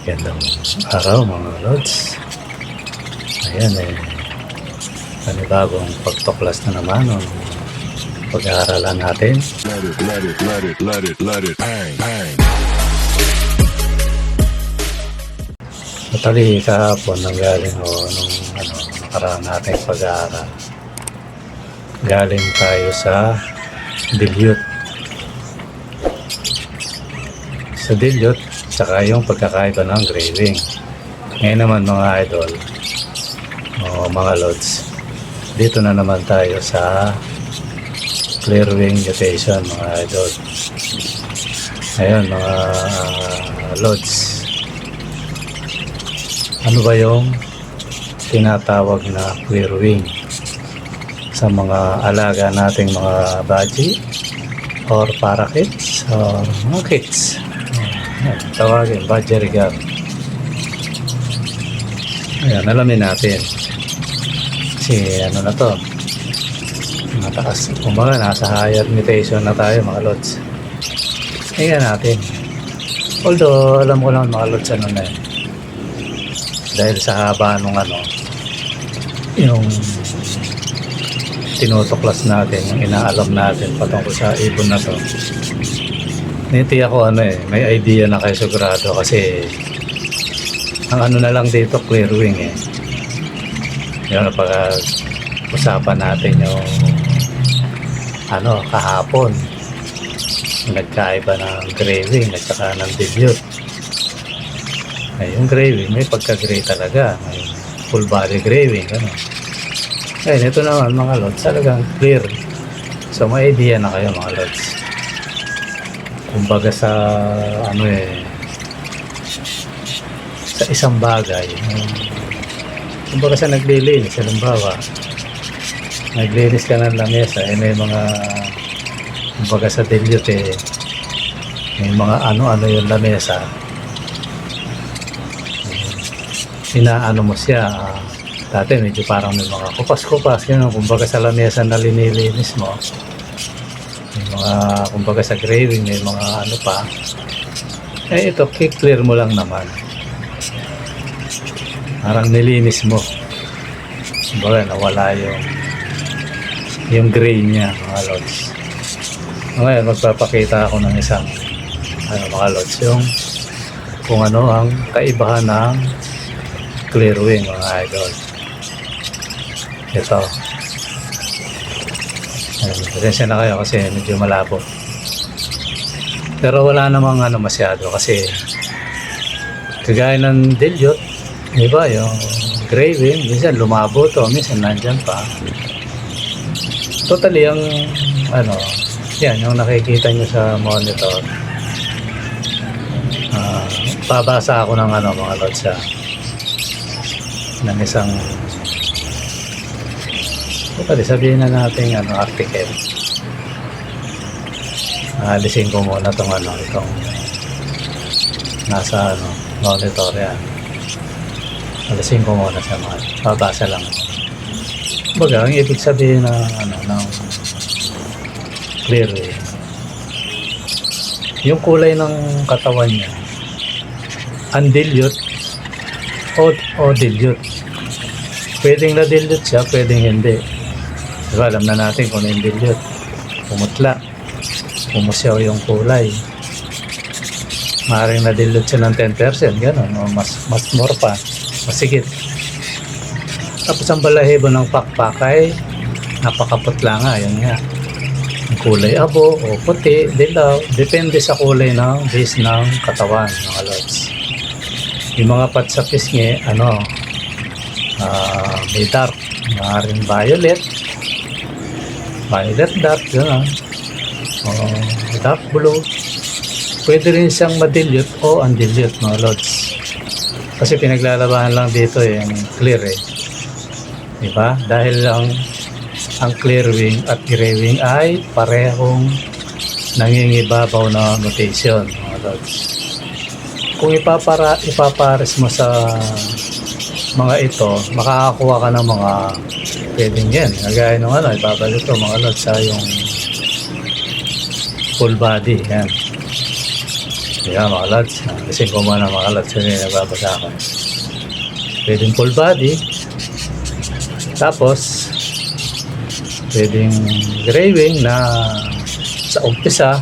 Gandang araw mga lods. Ayan panibagong pagtuklas na naman ng pag-aaralan natin. Let it bang, bang. Matali kahapon nang galing nung nakaraan natin pag-aaral. Galing tayo sa dilute. Sa dilute, tsaka yung pagkakaiba ng graving. Ngayon naman mga idol, o mga lods, dito na naman tayo sa clear wing mutation mga idol. Ayun mga lods, ano ba yung tinatawag na clear wing sa mga alaga nating mga baji or parakeets or mga kits? Tawagin budgerigar. Ayan, alamin natin kasi ano na to, mataas, kumbaga nasa higher mutation na tayo mga lods. Ayan natin, although alam ko lang mga lods ano na yun, dahil sa haba nung yung tinutuklas natin, yung inaalam natin patungkol sa ibon na to. Niti ako may idea na kayo sigurado kasi ang na lang dito clear wing yun, pag-usapan natin yung kahapon nagkaiba ng gray wing at saka ng dilute. Yung gray wing may pagka-gray talaga, may full body gray wing ito naman mga lods talagang clear. So may idea na kayo mga lods, kumbaga sa sa isang bagay, kumbaga sa naglilinis, halimbawa naglinis ka ng lamesa, may mga kumbaga sa dilute may mga ano yung lamesa, inaano mo siya, dati medyo parang may mga kupas-kupas kumbaga sa lamesa na linilinis mo, may mga kumbaga sa graving may mga pa, ito clear mo lang naman, parang nilinis mo, kumbaga nawala yung gray niya mga lods. Ngayon magpapakita ako ng isang mga lods, yung kung ang kaibahan ng clear wing mga idol. Ito, pasensya na kayo kasi medyo malabo, pero wala namang masyado kasi kagaya ng dilute, diba, yung gray wing minsan lumabo to, minsan nandyan pa. Totally ang yan yung nakikita nyo sa monitor, babasa ako ng mga lods ng isang totally sabihin na natin article. Alisin ko muna itong nasa monitor yan. Alisin ko muna sa babasa lang. Baga, ang ibig sabihin ng clear wing, yung kulay ng katawan niya, undilute o dilute. Pwedeng na dilute siya, pwedeng hindi. Diba, alam na natin kung yung dilute, pumutla, pumusyaw yung kulay. Maaaring na dilute siya ng 10%, gano'n, o mas more pa, masigit. Tapos ang balahibo ng pakpak ay napakaputla nga, yun nga. Ang kulay abo o puti, dilaw, depende sa kulay ng base ng katawan mga lods. Yung mga pat sa pisngi, may dark, maaaring violet dark, gano'n, o dark blue. Pwede rin siyang madilute o undilute mga lods, kasi pinaglalabahan lang dito yung clear diba? Dahil ang clear wing at gray wing ay parehong nangingibabaw na mutation mga lods. Kung ipapares mo sa mga ito, makakakuha ka ng mga pwedeng yan, kagaya nung ibabalik ito mga lods sa yung full body yan. Yan mga lods. Kasi ko muna mga lods yun yung nagbabasa ko. Pwedeng full body. Tapos pwedeng gray wing na sa umpisa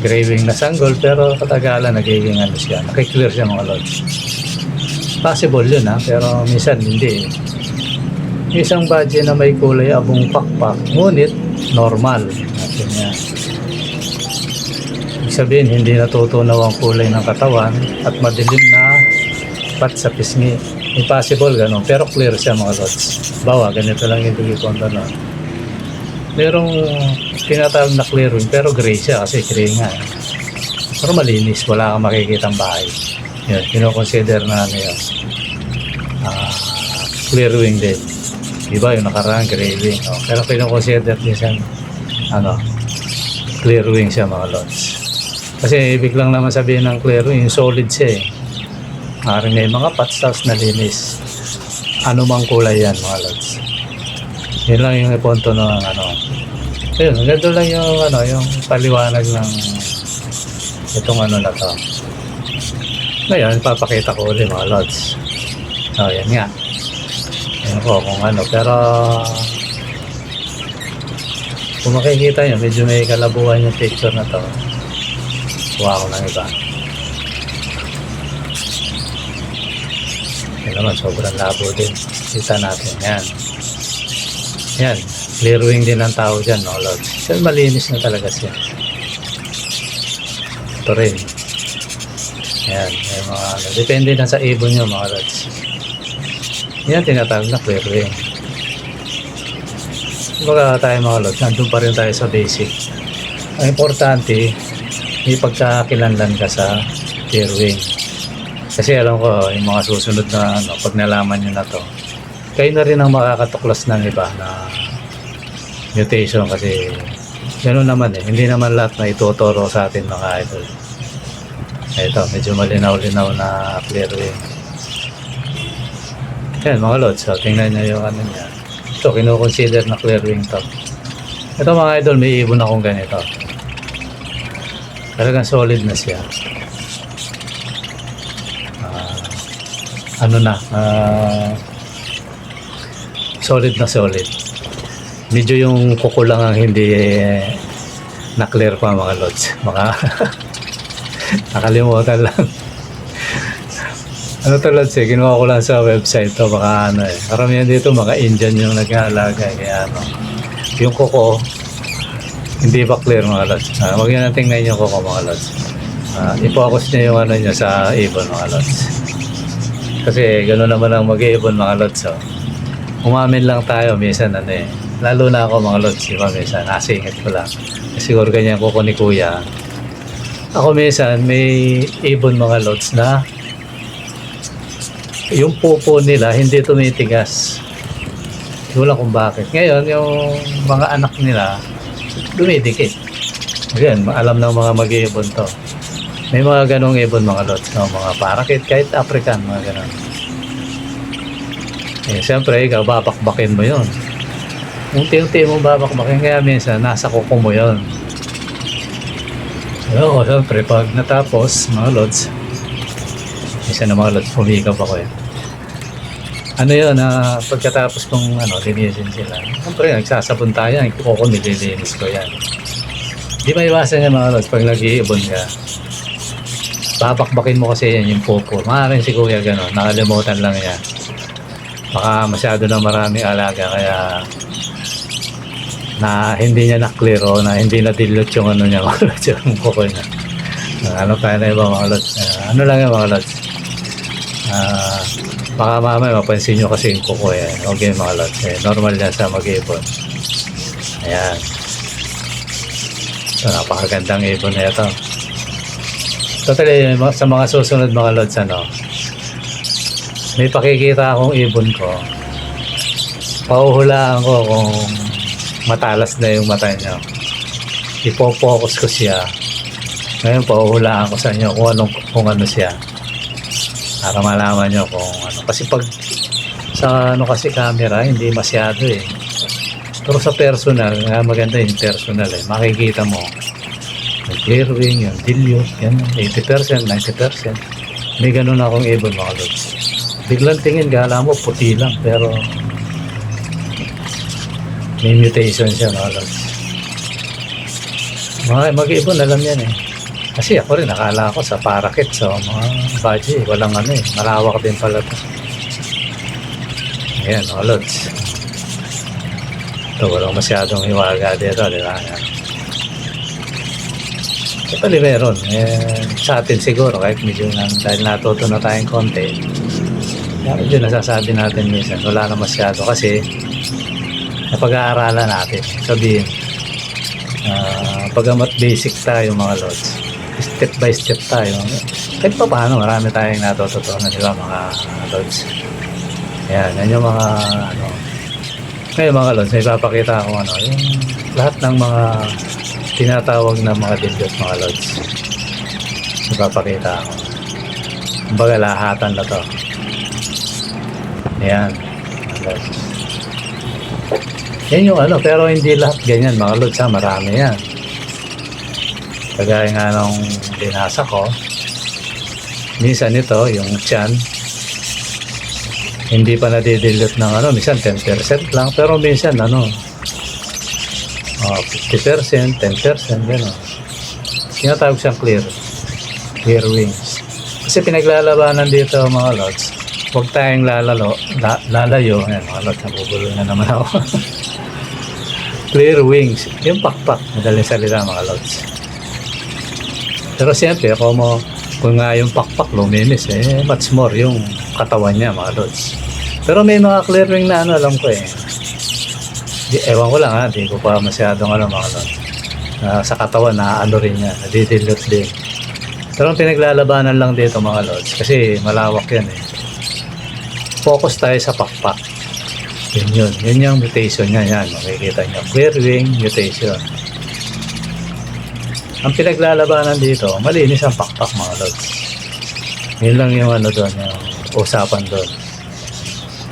gray wing na sanggol, pero katagalan nagiging ano siya, nakiklear siya mga lods. Possible yun pero minsan hindi. Isang badge na may kulay abong pakpak, ngunit normal natin yan. Ibig sabihin hindi natutunaw ang kulay ng katawan at madilim na pat sa pisngi. Impossible ganun, pero clear siya mga lods. Bawa ganito lang yung tugi-konto na merong tinatawag na clear wing, pero gray siya kasi gray nga pero malinis, wala kang makikitang bahay. Yun, kinoconsider na ano yun, clear wing din. Diba yung nakaraan gray wing, pero kinoconsider din siya clear wing siya mga lods. Kasi ibig lang naman sabihin ng clear wing, yung solid siya maaaring may mga pats tapos nalinis, ano mang kulay yan mga lods. Yun lang yung iponto ng ayun, ganito lang yung yung paliwanag ng itong na to. Ngayon papakita ko ulit mga lods. Yan nga, yun ko kung pero kung makikita nyo medyo may kalabuhan yung picture na to. Kuha ko ng iba. Yan naman, sobrang labo din. Kita natin yan. Yan, clear wing din ang tao dyan, no, lods. Yan, malinis na talaga siya. Ito rin. Yan, may mga depende na sa ibon nyo, mga lods. Yan, tinatawag na clear wing. Baga tayo mga lods, nandun pa rin tayo sa basic. Ang importante, may pagkakilanlan ka sa clear wing. Kasi alam ko, yung mga susunod na pag nalaman nyo na to, kayo na rin ang makakatuklas ng iba na mutation kasi gano'n naman hindi naman lahat na ituturo sa atin mga idol. Ito, medyo malinaw-linaw na clear wing. Yan mga lods, tingnan nyo yung niya. Ito, kinukonsider na clear wing to. Ito mga idol, may ibon akong ganito. Talagang solid na siya. Solid na solid. Medyo yung kuko lang ang hindi na-clear pa mga lods. Nakalimutan lang. To lods kinuha ko lang sa website to. Baka karamihan dito mga Indian yung nag-aalaga. Kaya yung kuko hindi pa clear mga lods. Huwag nyo natin tingnan yung kuko mga lods. I-focus nyo yung nyo sa ibon mga lods. Kasi gano'n naman ang mag-iibon mga lods. Umamin lang tayo minsan lalo na ako mga lods, diba minsan nasingit ko lang siguro ganyan kuko ni kuya. Ako minsan may ibon mga lods na yung pupo nila hindi tumitigas, wala kung bakit. Ngayon yung mga anak nila dumidikit. Again, alam ng mga mag-iibon to, may mga ganong ibon mga lods, mga parakit kahit African mga ganon. Siyempre, ikaw, babakbakin mo yun. Unti-unti mo babakbakin, kaya minsan, nasa kuko mo yun. Siyempre, pag natapos, mga lods, minsan na mga lods, pumikap ako yun, pagkatapos kong, linisin sila. Siyempre, nagsasabon tayo, yung kuko, nililinis ko yan. Di maiwasan yan, mga lods, pag nag-iibon ka. Babakbakin mo kasi yan, yung pupo. Maaaring si kuya gano'n, nakalimutan lang yan. Baka masyado na maraming alaga kaya na hindi niya na-clear na hindi na-dilute yung niya mga lods, yung kuko niya. Tayo na iba mga lods. Lang yung mga lods. Baka mamaya mapansin nyo kasi yung kuko okay mga lods. Normal yan sa mag-ibon. Ayan. So, napakagandang ibon na ito. Totally, sa mga susunod mga lods, may pakikita akong ibon ko. Pauhulaan ko kung matalas na yung mata niya. Ipo-focus ko siya. Ngayon, pauhulaan ko sa inyo kung ano siya. Para malaman nyo kung ano. Kasi pag sa kasi camera, hindi masyado Pero sa personal, maganda yung personal Makikita mo. clear wing, yung dilute, yan, 80%, 90%. May ganun akong ibon mga lods. Biglang tingin, kala mo puti lang, pero may mutation siya mga lods. Mga mag-ibon, alam yan eh. Kasi ako rin, nakala ko sa parakit, sa mga baji, walang ano eh, malawak din pala ito. Ayan mga lods. Ito, walang masyadong hiwaga dito, di ba? Ito meron. Sa atin siguro, kahit medyo dahil natuto na tayong konti, medyo nasasabi natin minsan, wala na masyado kasi napag-aaralan natin. Sabihin, pagamat basic tayo mga lods, step by step tayo. Kahit pa paano, marami tayong natututunan, di ba mga lods? Yan yung mga ano. Ngayon mga lods, may papakita ako ano, yung lahat ng mga tinatawag na mga dilute mga lods. Ipapakita ako. Kumbaga lahatan na to. Ayan. Yan yung ano, pero hindi lahat ganyan mga lods ha, marami yan. Kagaya nga nung binasa ko, minsan ito, yung tiyan, hindi pa nadidilute ng ano, minsan 10% lang, pero minsan ano, 50%, 10%, gano'n. Tinatawag siyang clear wings. Kasi pinaglalabanan dito mga lods, huwag tayong lalayo. Ayan mga lods, nabubulo na naman ako. Clear wings, yung pakpak, madaling salita mga lods. Pero siyempre, kung nga yung pakpak luminis, much more yung katawan niya mga lods. Pero may mga clear wing na ano, alam ko eh. Ewan ko lang ha, di ko pa masyadong ano mga lods. Sa katawan na ano rin niya, nadidilute din. Pero ang pinaglalabanan lang dito mga lods, kasi malawak yan eh. Focus tayo sa pakpak. Yun yung mutation niya, yan, makikita nyo. Clear wing mutation. Ang pinaglalabanan dito, malinis ang pakpak mga lods. Yun lang yung ano doon, yung usapan doon.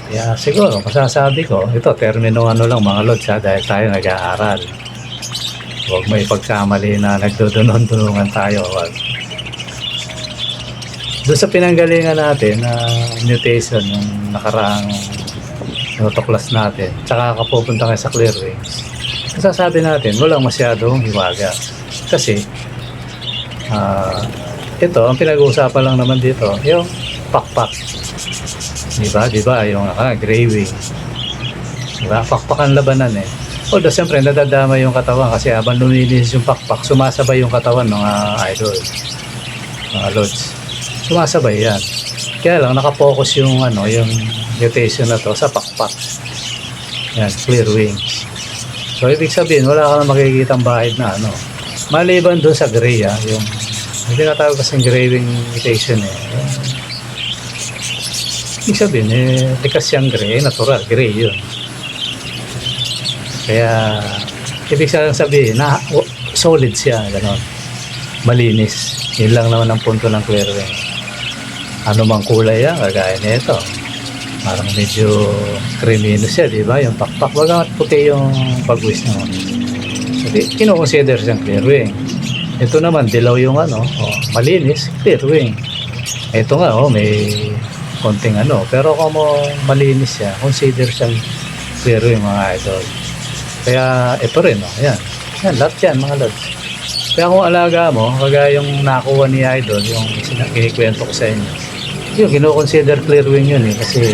Kaya siguro, masasabi ko, ito, termino ano lang mga lods ha, dahil tayo nag-aaral. Huwag may pagkamali na nagdudunon-dunungan tayo. Doon sa pinanggalingan natin na mutation, yung nakaraang notuklas natin, tsaka kapupunta kayo sa clear wings, masasabi natin, walang masyadong hiwaga. Kasi, ito, ang pinag-uusapan lang naman dito, yung pakpak. Diba? Yung gray wing. Diba? Pakpak ang labanan eh. Although, siyempre, nadadama yung katawan kasi habang lumilis yung pakpak, sumasabay yung katawan mga idol. Mga lods. Sumasabay yan. Kaya lang, nakapokus yung, yung mutation na to sa pakpak. Yan, clear wings. So, ibig sabihin, wala ka na makikitang bahid na maliban doon sa gray yung tinatawag kasing gray wing mutation ibig sabihin likas siyang gray, natural gray yun. Kaya ibig sabihin na solid siya, gano'n, malinis. Yun lang naman ang punto ng clear wing. Ano mang kulay yan, kagaya nito, parang medyo creminous siya, diba? Yung pakpak, bagang puti yung pagwis naman. Kino-consider siyang clear wing. Ito naman, dilaw yung malinis, clear wing. Ito nga, may konting pero kung malinis siya, consider siyang clear wing mga idol. Kaya ito rin, yan. Yan, lahat yan mga lods. Kaya kung alaga mo, kagaya yung nakuha ni idol, yung kinikwento ko sa inyo, yung kino-consider clear wing yun kasi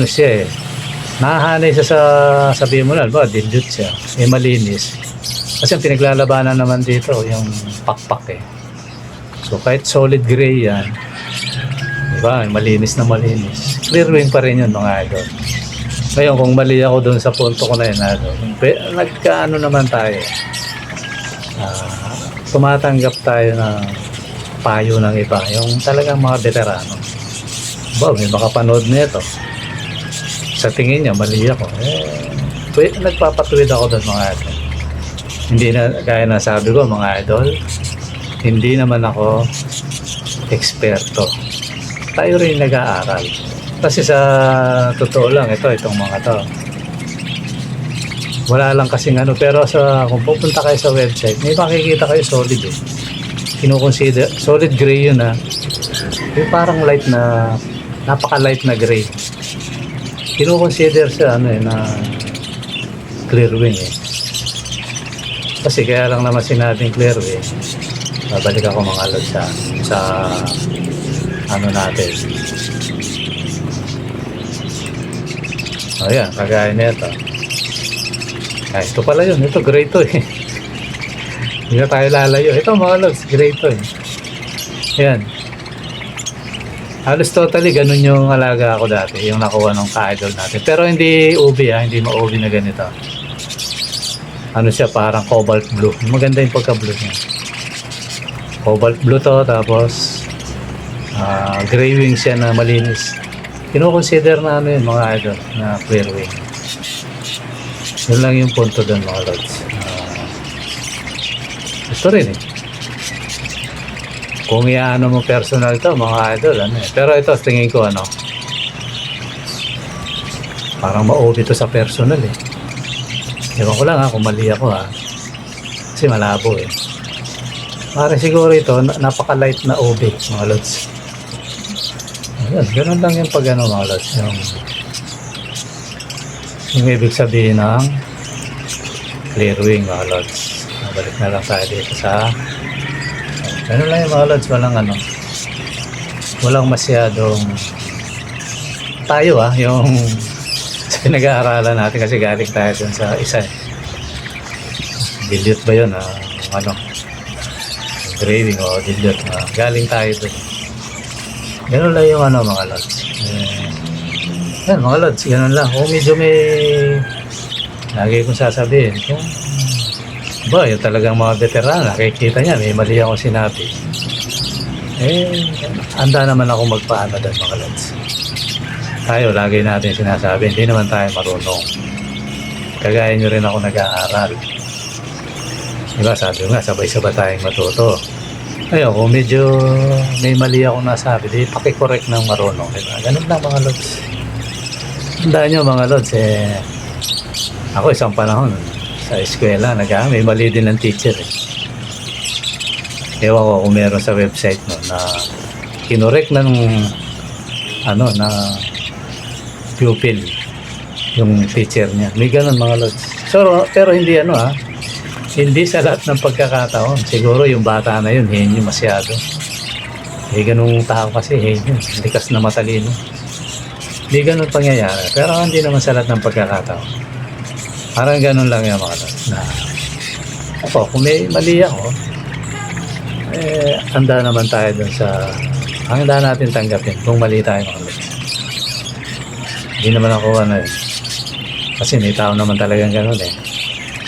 siya nahahanay siya sa sabihin mo na, dilute siya, malinis. Kasi ang pinaglalabanan naman dito, yung pakpak So kahit solid gray yan, diba, malinis na malinis. Clear wing pa rin yun mga idol. Ngayon kung mali ako doon sa punto ko na yun, nagkaano naman tayo. Tumatanggap tayo ng payo ng iba, yung talagang mga veterano. May makapanood nito. Sa tingin niya, mali ako. Nagpapatuwid ako doon mga idol. Hindi na, kaya na sabi ko mga idol, hindi naman ako eksperto. Tayo rin nag-aaral. Kasi sa totoo lang, itong mga to, Wala lang kasing ano, pero kung pupunta kayo sa website, may makikita kayo solid eh. Kinukonsider, solid gray yun ah. Yung parang light na, napaka-light na gray. Kinukonsider siya ano eh, na clear wing eh. Kasi kaya lang naman sinabing clear wing. Babalik ako mga lods sa ano natin. Ayan, kagaya nito. Ay, ito pala yun. Ito, gray to eh. Hindi na tayo lalayo. Ito mga lods, gray to eh. Ayan. Halos totally, ganun yung alaga ako dati. Yung nakuha ng ka-idol natin. Pero hindi ubi ah, hindi ma-ubi na ganito. Ano siya, parang cobalt blue. Maganda yung pagka-blue niya. Cobalt blue to, tapos gray wing siya na malinis. Kino-consider na ano yun mga idol, na clear wing. Yun lang yung punto doon mga lods. Ito rin eh. Kung iaano mo personal to mga idol, ano eh. Pero ito tingin ko ano, parang ma-OB to sa personal eh. Ewan ko lang ha, kung mali ako ha. Kasi malabo eh. Parang siguro ito, napaka-light na OB mga lods. Ayan, ganun lang yung pag ano mga lods. Yung ibig sabihin ng clear wing mga lods. Balik na lang tayo dito sa ganun lang yung mga lods. Walang masyadong tayo yung sa pinag-aaralan natin kasi galing tayo dun sa isa dilute ba yun engraving o dilute galing tayo dun. Ganun lang yung mga lods. Yan mga lods, ganun lang. Kung medyo may lagi kong sasabihin kung ba, yung talagang mga veteran, nakikita niya, may mali akong sinabi. Handa naman ako magpaano doon mga lods. Tayo, lagi natin sinasabi, hindi naman tayo marunong. Kagaya nyo rin ako nag-aaral. Diba, sabi nga, sabay-sabay tayong matuto. Ayun, kung medyo may mali akong nasabi, di pakikorek ng marunong. Diba? Ganun lang mga lods. Tandaan nyo mga lods, ako isang panahon sa eskwela, may mali din ng teacher eh. Ewan ko kung meron sa website no, na kinorek ng na pupil yung teacher niya. May ganun mga lods. So, pero hindi hindi sa lahat ng pagkakataon. Siguro yung bata na yun, henyo masyado. Ganung tao kasi, henyo. Likas na matalino. Hindi ganun pangyayari. Pero hindi naman sa lahat ng pagkakataon. Parang ganun lang yung mga lods. Na, kung may mali ako, handa naman tayo dun sa handa natin tanggapin kung mali tayo mga lods. Hindi naman ako kasi may tao naman talagang ganun eh.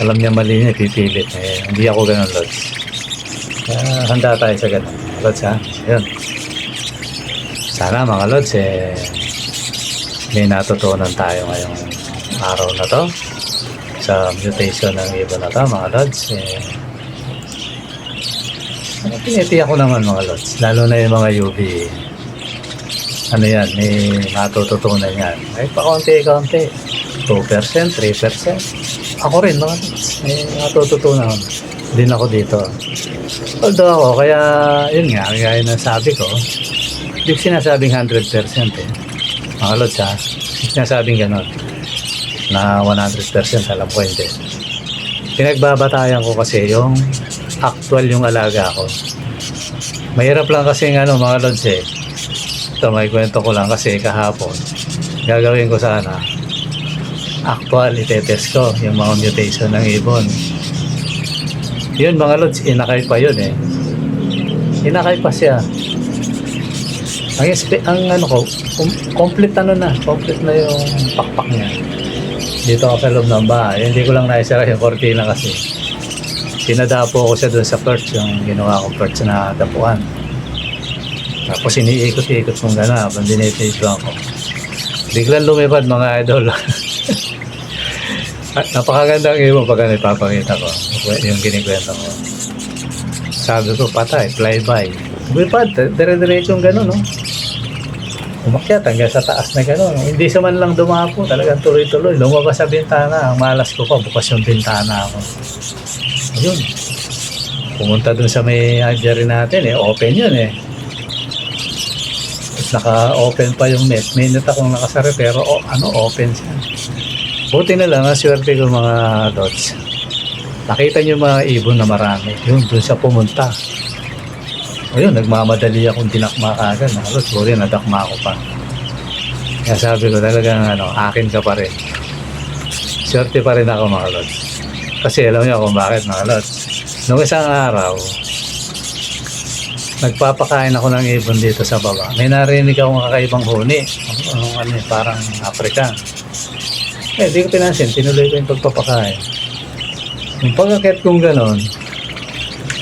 Alam niya mali niya, pipilit. Hindi ako ganun lods. Handa tayo sa ganun. Lods ha? Yun. Sana mga lods may natutunan tayo ngayong araw na to sa mutation ng ibon na to mga lods. Pinitiyak ko naman mga lods, lalo na yung mga UV may matututunan yan ay pakonti-konti 2%, 3%. Ako rin mga lods, may matututunan din ako dito. Although ako, kaya yun nga, kaya na sabi ko, hindi sinasabing 100% mga lods ha, sinasabing gano'n na 100% alam ko hindi. Pinagbabatayan ko kasi yung actual yung alaga ko. Mahirap lang kasi mga lods ito may kwento ko lang kasi kahapon gagawin ko sana actual itetest ko yung mga mutation ng ibon. Yun mga lods, inakay pa yun inakay pa siya. Ang complete complete na yung pakpak niya. Dito ako sa loob ng bahay. Hindi ko lang naisara yung kortina kasi pinadapo ko siya doon sa perch, yung ginawa ko perch na dapuan. Tapos iniikot-ikot kong gana habang dinitituan ko. Biglang lumipad mga idol. Napakagandang ibon pag ipapakita ko yung kinikwento ko. Sabi ko patay, flyby. Lumipad, dire-diretso yung gano'n umakyat hanggang sa taas na gano'n. Hindi sa man lang dumapo, talagang tuloy-tuloy. Lumabas sa bintana, ang malas ko pa, bukas yung bintana ako. Ayun. Pumunta dun sa may adyari natin open yun Tapos naka-open pa yung net. May net akong nakasara pero open siya. Buti na lang, swerte ko mga lods. Nakita niyo mga ibon na marami. Yun, dun siya pumunta. Ayun, nagmamadali akong dinakma kagad. Lods, buti nadakma ako pa. Kaya sabi ko talagang akin ka pa rin. Swerte pa rin ako mga lods. Kasi alam niyo kung bakit mga lods. Noong isang araw, nagpapakain ako ng ibon dito sa baba. May narinig akong kakaibang huni. Parang African. Di ko pinansin. Tinuloy ko yung pagpapakain. Yung pagkakit kong ganon,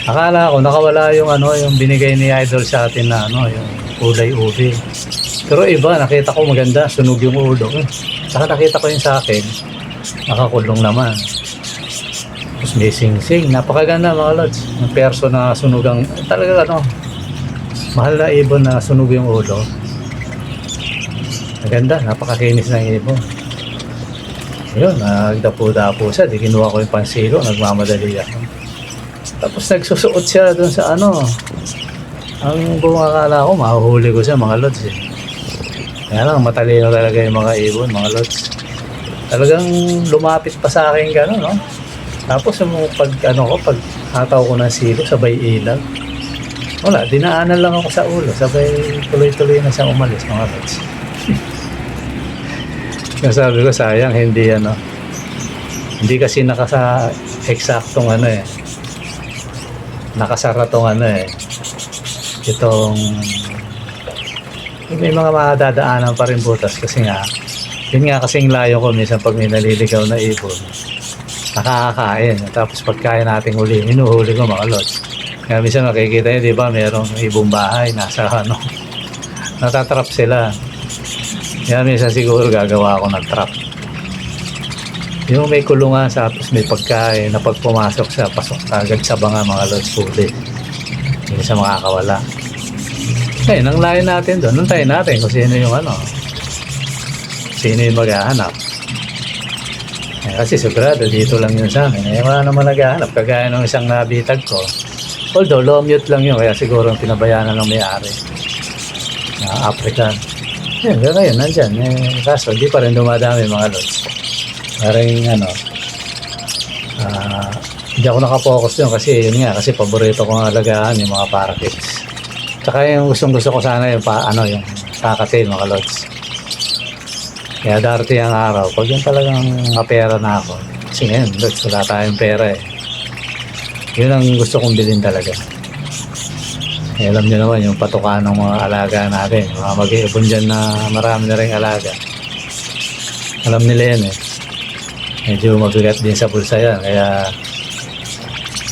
akala ko nakawala yung yung binigay ni Idol sa atin na yung kulay ubi. Pero iba, nakita ko maganda, sunog yung ulo. Saka nakita ko yung sa akin, nakakulong naman. Tapos may sing-sing, napakaganda mga lods. Yung perso na sunog ang, talaga mahal na ibon na sunog yung ulo. Maganda, napakakinis ng ibon. Ayun, nagdapo-dapo siya, di kinuha ko yung pansilo, nagmamadali ako. Tapos nagsusuot siya dun sa ang bumakala ko, mahuhuli ko siya mga lods Kaya lang, matalino talaga yung mga ibon, mga lods. Talagang lumapit pa sa akin gano'n, no? Tapos yung pag hataw ko ng silo, sabay ilaw. Wala, dinaanan lang ako sa ulo, sabay tuloy-tuloy na siya umalis, mga lods. Kaya sabi ko, sayang, hindi hindi kasi eksaktong nakasara tong itong may mga madadaanan pa rin butas kasi yun nga kasing layo ko minsan pag may naliligaw na ibon nakakakain tapos pagkain nating huli hinuhuli ko mga lods kaya minsan makikita nyo diba merong ibong bahay nasa natatrap sila kaya minsan siguro gagawa ako ng trap yung may kulungan tapos may pagkain na pag pumasok siya pasok agad sa banga mga lods huli hindi siya makakawala nang layo natin doon nuntayin natin kung sino yung sino yung maghahanap kasi sigurado dito lang yun sa akin wala naman naghahanap kagaya ng isang nabitag ko although low mute lang yun kaya siguro pinabayaan ng may-ari na African yun ngayon nandyan kaso di pa rin dumadami mga lods parang hindi ako nakapokus yun kasi yun nga kasi paborito kong alagaan yung mga parakeets tsaka yung gusto ko sana yung yung kakatil mga lods kaya darating ang araw pag yung talagang mapera na ako kasi ngayon lods wala tayong pera yun ang gusto kong bilhin talaga alam nyo naman yung patukan ng mga alaga natin mga mag-iibon dyan na marami na rin alaga alam nila yan medyo mabigat din sa bulsa yan kaya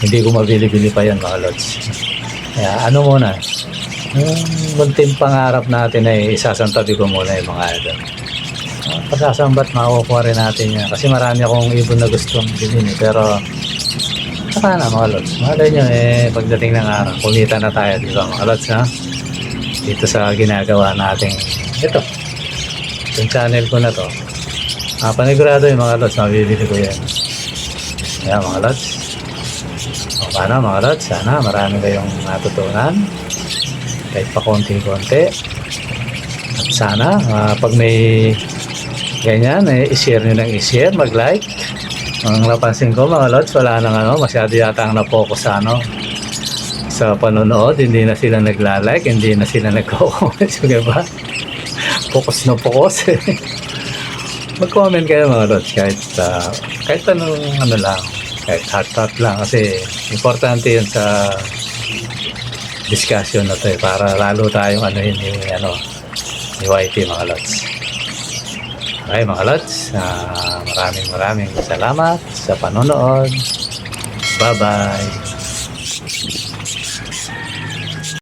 hindi ko mabili-bili pa yan mga lods kaya muna yung munting pangarap natin ay isasantabi ko muna yung mga idol pasasambat makukuha rin natin yan kasi marami akong ibon na gustong bilhin pero saka na mga lods malay nyo pagdating ng araw kumita na tayo diba mga lods dito sa ginagawa natin ito yung channel ko na to panigurado yung mga lods mabibili ko yan kaya mga lods paano mga lods sana marami kayong natutunan kahit pa konti-konti at sana pag may ganyan i-share nyo ng i-share mag-like ang napansin ko mga lods wala nang masyado yata ang na-focus sa panonood hindi na sila nagla-like hindi na sila nagko-comment so diba focus na focus mag-comment kayo mga lods kahit anong lang kahit hot lang kasi importante yun sa discussion na to para lalo tayong ni YT mga lods okay mga lods maraming salamat sa panonood bye bye